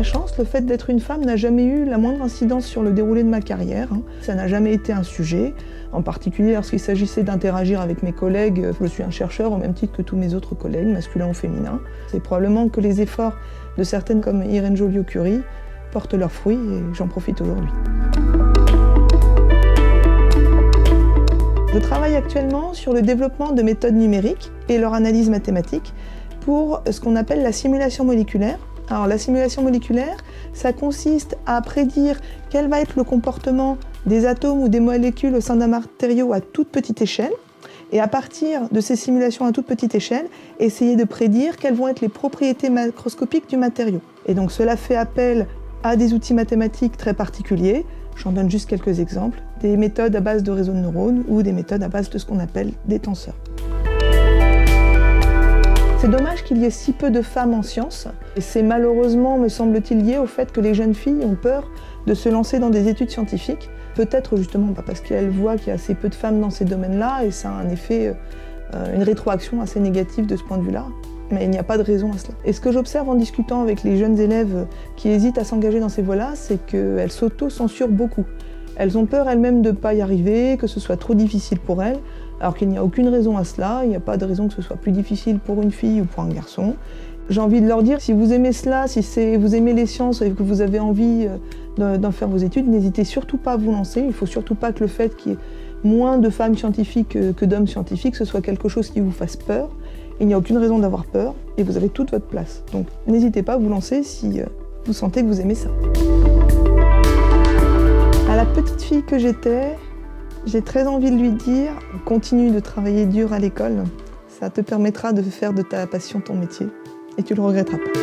la chance, le fait d'être une femme n'a jamais eu la moindre incidence sur le déroulé de ma carrière. Ça n'a jamais été un sujet, en particulier lorsqu'il s'agissait d'interagir avec mes collègues. Je suis un chercheur au même titre que tous mes autres collègues, masculins ou féminins. C'est probablement que les efforts de certaines comme Irène Joliot-Curie portent leurs fruits et j'en profite aujourd'hui. Je travaille actuellement sur le développement de méthodes numériques et leur analyse mathématique pour ce qu'on appelle la simulation moléculaire. Alors la simulation moléculaire, ça consiste à prédire quel va être le comportement des atomes ou des molécules au sein d'un matériau à toute petite échelle. Et à partir de ces simulations à toute petite échelle, essayer de prédire quelles vont être les propriétés macroscopiques du matériau. Et donc cela fait appel à des outils mathématiques très particuliers. J'en donne juste quelques exemples. Des méthodes à base de réseaux de neurones ou des méthodes à base de ce qu'on appelle des tenseurs. C'est dommage qu'il y ait si peu de femmes en sciences. Et c'est malheureusement, me semble-t-il, lié au fait que les jeunes filles ont peur de se lancer dans des études scientifiques. Peut-être justement parce qu'elles voient qu'il y a assez peu de femmes dans ces domaines-là et ça a un effet, une rétroaction assez négative de ce point de vue-là. Mais il n'y a pas de raison à cela. Et ce que j'observe en discutant avec les jeunes élèves qui hésitent à s'engager dans ces voies-là, c'est qu'elles s'auto-censurent beaucoup. Elles ont peur elles-mêmes de ne pas y arriver, que ce soit trop difficile pour elles, alors qu'il n'y a aucune raison à cela. Il n'y a pas de raison que ce soit plus difficile pour une fille ou pour un garçon. J'ai envie de leur dire, si vous aimez cela, si vous aimez les sciences et que vous avez envie d'en faire vos études, n'hésitez surtout pas à vous lancer. Il ne faut surtout pas que le fait qu'il y ait moins de femmes scientifiques que d'hommes scientifiques, ce soit quelque chose qui vous fasse peur. Il n'y a aucune raison d'avoir peur et vous avez toute votre place. Donc n'hésitez pas à vous lancer si vous sentez que vous aimez ça. À la petite fille que j'étais, j'ai très envie de lui dire « Continue de travailler dur à l'école, ça te permettra de faire de ta passion ton métier et tu le regretteras pas ».